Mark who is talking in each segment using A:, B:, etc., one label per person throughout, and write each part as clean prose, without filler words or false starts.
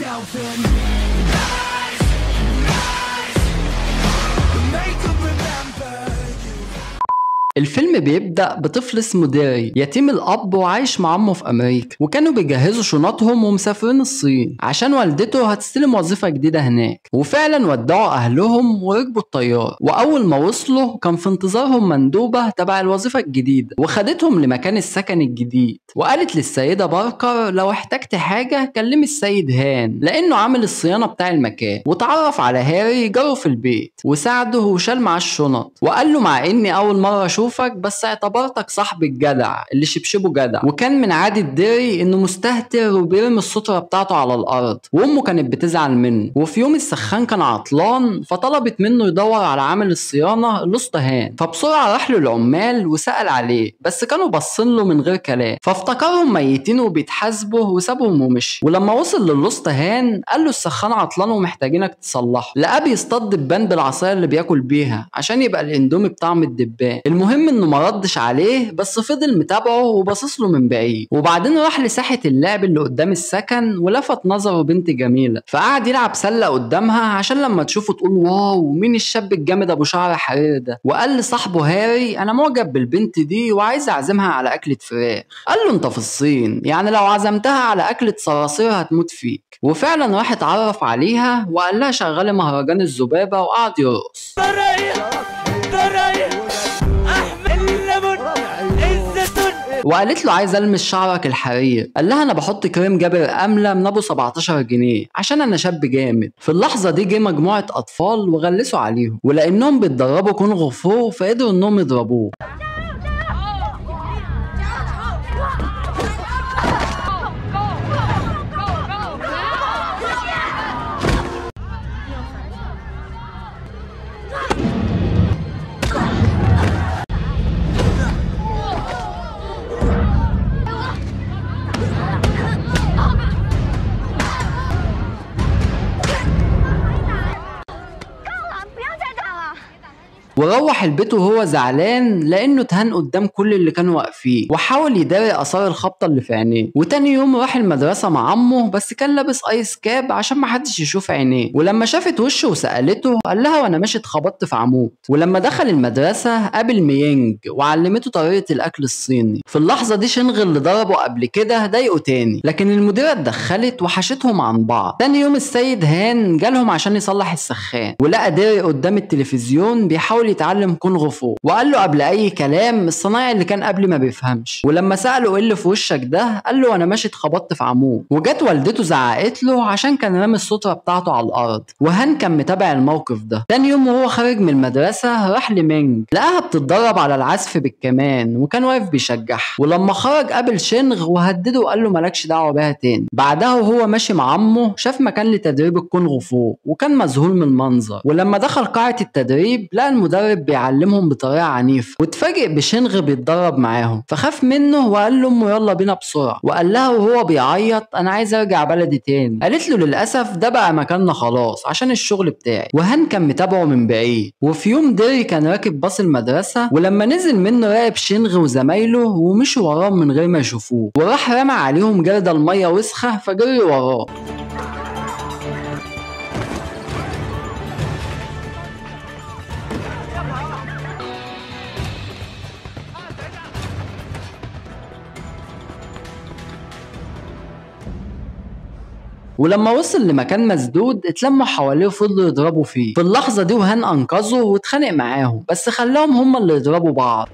A: yourself and rise, rise, make them remember you.
B: الفيلم بيبدأ بطفل اسمه ديري يتيم الأب وعايش مع عمه في أمريكا، وكانوا بيجهزوا شنطهم ومسافرين الصين عشان والدته هتستلم وظيفة جديدة هناك. وفعلا ودعوا أهلهم وركبوا الطيارة، وأول ما وصلوا كان في انتظارهم مندوبة تبع الوظيفة الجديدة وخدتهم لمكان السكن الجديد، وقالت للسيدة باركر لو احتجت حاجة كلمي السيد هان لأنه عامل الصيانة بتاع المكان. وتعرف على هاري جاره في البيت وساعده وشال معاه الشنط، وقال له مع إني أول مرة أشوفك بس اعتبرتك صاحب الجدع اللي شبشبه جدع. وكان من عادة ديري إنه مستهتر وبيرمي السترة بتاعته على الأرض، وأمه كانت بتزعل منه. وفي يوم السخان كان عطلان فطلبت منه يدور على عامل الصيانة الأسطى هان، فبسرعة راح له العمال وسأل عليه بس كانوا باصين له من غير كلام، فافتكرهم ميتين وبيتحاسبوا وسابهم ومشي. ولما وصل للأسطى هان قال له السخان عطلان ومحتاجينك تصلحه. لقاه بيصطاد دبان بالعصاية اللي بياكل بيها عشان يبقى الاندومي بطعم الدبان. المهم انه ما ردش عليه بس فضل متابعه وباصص له من بعيد. وبعدين راح لساحة اللعب اللي قدام السكن ولفت نظره بنت جميلة، فقعد يلعب سلة قدامها عشان لما تشوفه تقول واو مين الشاب الجامد ابو شعر حرير ده. وقال لصاحبه هاري انا معجب بالبنت دي وعايز اعزمها على اكلة فراخ. قال له انت في الصين يعني لو عزمتها على اكلة صراصير هتموت فيك. وفعلا راح اتعرف عليها وقال لها شغالة مهرجان الذبابة وقعد يرقص. وقالت له عايز المس شعرك الحرير. قال لها انا بحط كريم جابر امله من ابو 17 جنيه عشان انا شاب جامد. في اللحظه دي جه مجموعه اطفال وغلسوا عليهم، ولانهم بيتدربوا كونغ فو فقدروا انهم يضربوه. وروح البيت وهو زعلان لانه اتهان قدام كل اللي كانوا واقفين، وحاول يداري اثار الخبطه اللي في عينيه. وتاني يوم راح المدرسه مع عمه بس كان لابس ايس كاب عشان ما حدش يشوف عينيه. ولما شافت وشه وسالته قال لها وانا ماشي اتخبطت في عمود. ولما دخل المدرسه قابل ميينج وعلمته طريقه الاكل الصيني. في اللحظه دي شينغ اللي ضربه قبل كده ضايقه تاني، لكن المديره اتدخلت وحشتهم عن بعض. تاني يوم السيد هان جالهم عشان يصلح السخان، ولقى ديري قدام التلفزيون بيحاول يتعلم كونغ فو، وقال له قبل اي كلام الصنايعي اللي كان قبل ما بيفهمش. ولما سأله ايه اللي في وشك ده قال له انا ماشي اتخبطت في عمود. وجت والدته زعقت له عشان كان رامي السترة بتاعته على الارض، وهان كان متابع الموقف ده. تاني يوم وهو خارج من المدرسة راح لمينج لقاها بتتدرب على العزف بالكمان وكان واقف بيشجعها. ولما خرج قابل شينغ وهدده وقال له مالكش دعوة بيها تاني. بعدها وهو ماشي مع عمه شاف مكان لتدريب الكونغ فو وكان مذهول من المنظر. ولما دخل قاعة التدريب لقى المدرب بيعلمهم بطريقة عنيفة، واتفاجئ بشينغ بيتدرب معاهم فخاف منه وقال لامه يلا بينا بسرعة. وقال لها وهو بيعيط انا عايز ارجع بلدي تاني. قالت له للاسف ده بقى مكاننا خلاص عشان الشغل بتاعي. وهان كان متابعه من بعيد. وفي يوم ديري كان راكب باص المدرسة ولما نزل منه راقب شينغ وزمايله ومشوا وراهم من غير ما يشوفوه، وراح رمى عليهم جردل المية وسخة فجري وراه. ولما وصل لمكان مسدود اتلموا حواليه وفضلوا يضربوا فيه. في اللحظة دي وهان أنقذه واتخانق معاهم بس خلاهم هما اللي يضربوا بعض.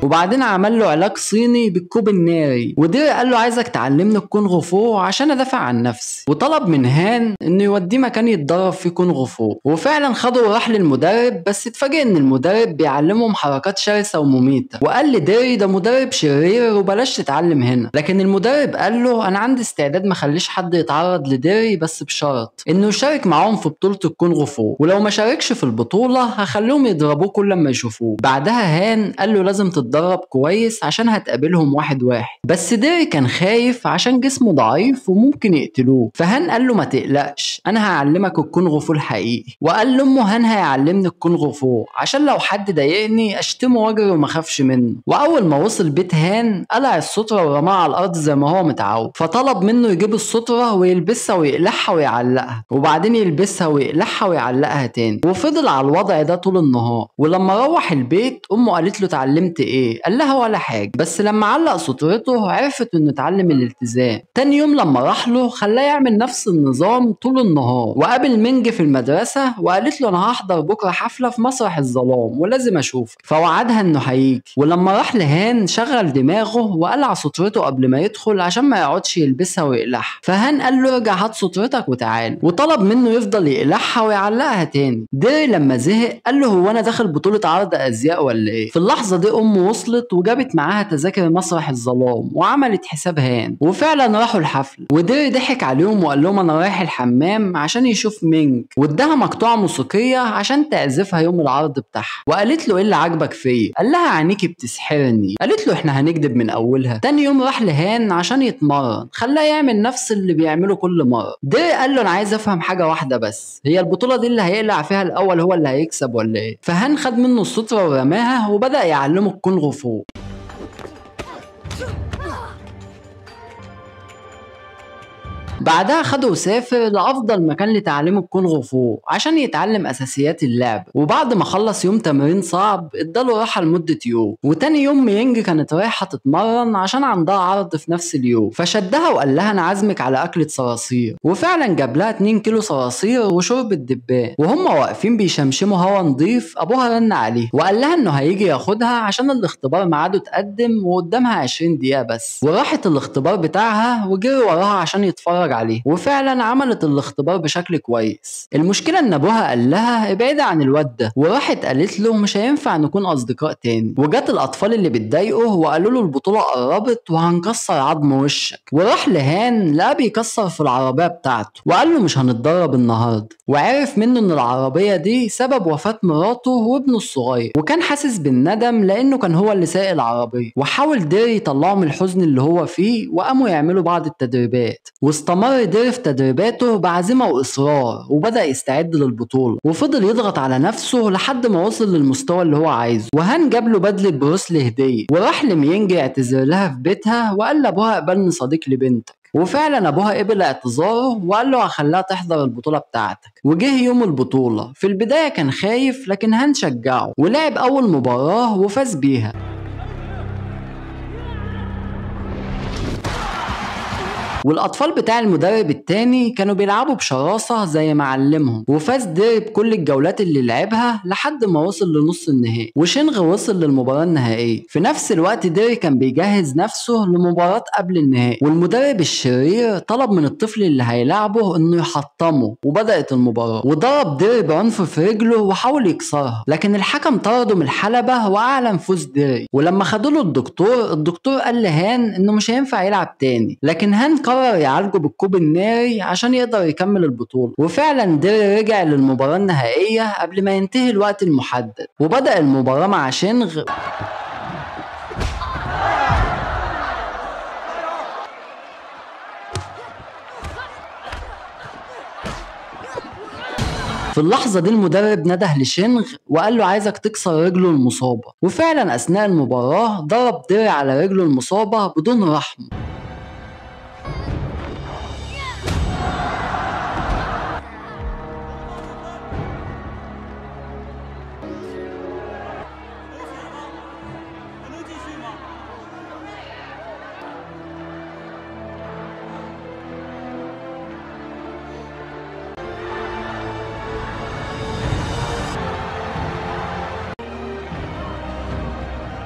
B: وبعدين عمل له علاج صيني بالكوب الناري. وديري قال له عايزك تعلمني الكونغ فو عشان ادافع عن نفسي، وطلب من هان انه يوديه مكان يتدرب فيه كونغ فو. وفعلا خده وراح للمدرب، بس اتفاجئ ان المدرب بيعلمهم حركات شرسه ومميته، وقال لديري ده مدرب شرير وبلاش تتعلم هنا. لكن المدرب قال له انا عندي استعداد مخليش حد يتعرض لديري، بس بشرط انه يشارك معاهم في بطوله الكونغ فو، ولو ما شاركش في البطوله هخليهم يضربوه كل ما يشوفوه. بعدها هان قال له لازم تتدرب كويس عشان هتقابلهم واحد واحد. بس ديري كان خايف عشان جسمه ضعيف وممكن يقتلوه، فهان قال له ما تقلقش انا هعلمك الكونغ فو الحقيقي. وقال لامه هان هيعلمني الكونغ فو عشان لو حد ضايقني اشتمه واجري وما اخافش منه. واول ما وصل بيت هان قلع الستره ورماها على الارض زي ما هو متعود، فطلب منه يجيب الستره ويلبسها ويقلعها ويعلقها، وبعدين يلبسها ويقلعها ويعلقها تاني. وفضل على الوضع ده طول النهار. ولما روح البيت امه قالت له اتعلمت ايه؟ قال لها ولا حاجه، بس لما علق سترته عرفت انه اتعلم الالتزام. تاني يوم لما راح له خلاه يعمل نفس النظام طول النهار. وقابل مينج في المدرسه وقالت له انا هحضر بكره حفله في مسرح الظلام ولازم اشوفك، فوعدها انه هيجي. ولما راح لهان شغل دماغه وقلع سترته قبل ما يدخل عشان ما يقعدش يلبسها ويقلعها. فهان قال له ارجع هات سترتك وتعال، وطلب منه يفضل يقلعها ويعلقها تاني. ديري لما زهق قال له هو انا داخل بطوله عرض ازياء ولا ايه؟ في اللحظه دي امه وصلت وجابت معاها تذاكر مسرح الظلام وعملت حساب هان، وفعلا راحوا الحفل. وديري ضحك عليهم وقال لهم انا رايح الحمام عشان يشوف مينج، واداها مقطوعه موسيقيه عشان تعزفها يوم العرض بتاعها. وقالت له ايه اللي عاجبك فيا؟ قال لها عينيكي بتسحرني. قالت له احنا هنكدب من اولها. تاني يوم راح لهان عشان يتمرن، خلاه يعمل نفس اللي بيعمله كل مره. ديري قال له انا عايز افهم حاجه واحده بس، هي البطوله دي اللي هيقلع فيها الاول هو اللي هيكسب ولا ايه؟ فهان خد منه الستره ورماها وبدا يعلمه الكونغ فو. بعدها خده وسافر لأفضل مكان لتعليم الكونغ فو عشان يتعلم أساسيات اللعب. وبعد ما خلص يوم تمرين صعب اداله راحة لمدة يوم. وتاني يوم مينج كانت رايحة تتمرن عشان عندها عرض في نفس اليوم، فشدها وقال لها أنا عازمك على أكلة صراصير. وفعلا جاب لها 2 كيلو صراصير وشوربة دبان. وهم واقفين بيشمشموا هوا نضيف أبوها رن عليه وقال لها إنه هيجي ياخدها عشان الاختبار ميعاده اتقدم وقدامها 20 دقيقة بس. وراحت الاختبار بتاعها وجري وراها عشان يتفرج عليه، وفعلا عملت الاختبار بشكل كويس. المشكله ان ابوها قال لها ابعدي عن الواد ده، وراحت قالت له مش هينفع نكون اصدقاء تاني. وجات الاطفال اللي بتضايقه وقالوا له البطوله قربت وهنكسر عظم وشك. وراح لهان لقى بيكسر في العربيه بتاعته وقال له مش هنتدرب النهارده. وعرف منه ان العربيه دي سبب وفاه مراته وابنه الصغير، وكان حاسس بالندم لانه كان هو اللي سايق العربيه. وحاول ديري يطلعه من الحزن اللي هو فيه وقاموا يعملوا بعض التدريبات. واستمر ديري في تدريباته بعزيمة وإصرار وبدأ يستعد للبطولة، وفضل يضغط على نفسه لحد ما وصل للمستوى اللي هو عايزه. وهان جاب له بدلة بروسلي هدية، وراح لمينج يعتذر لها في بيتها وقال لأبوها قبلني صديق لبنتك. وفعلا ابوها قبل اعتذاره وقال له هخليها تحضر البطوله بتاعتك. وجه يوم البطوله. في البدايه كان خايف لكن هان شجعه ولعب اول مباراه وفاز بيها. والاطفال بتاع المدرب التاني كانوا بيلعبوا بشراسة زي ما علمهم، وفاز ديري بكل الجولات اللي لعبها لحد ما وصل لنص النهائي. وشينغ وصل للمباراة النهائية. في نفس الوقت ديري كان بيجهز نفسه لمباراة قبل النهائي، والمدرب الشرير طلب من الطفل اللي هيلعبه انه يحطمه. وبدأت المباراة وضرب ديري بعنف في رجله وحاول يكسرها، لكن الحكم طرده من الحلبة واعلن فوز ديري. ولما خدوا له الدكتور قال لهان انه مش هينفع يلعب تاني، لكن هان قرر يعالجه بالكوب الناري عشان يقدر يكمل البطولة. وفعلا ديري رجع للمباراة النهائية قبل ما ينتهي الوقت المحدد، وبدأ المباراة مع شينغ. في اللحظة دي المدرب نده لشينغ وقال له عايزك تكسر رجله المصابة. وفعلا أثناء المباراة ضرب ديري على رجله المصابة بدون رحمة.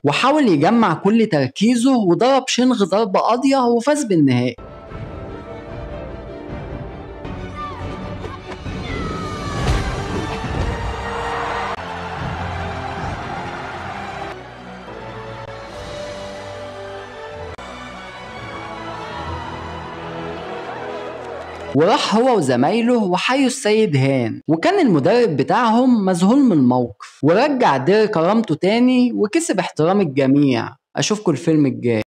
B: وحاول يجمع كل تركيزه وضرب شينغ ضربة قاضية وفاز بالنهائي. وراح هو وزمايله وحيوا السيد هان، وكان المدرب بتاعهم مذهول من الموقف، ورجع دير كرامته تاني وكسب احترام الجميع. اشوفكوا الفيلم الجاي.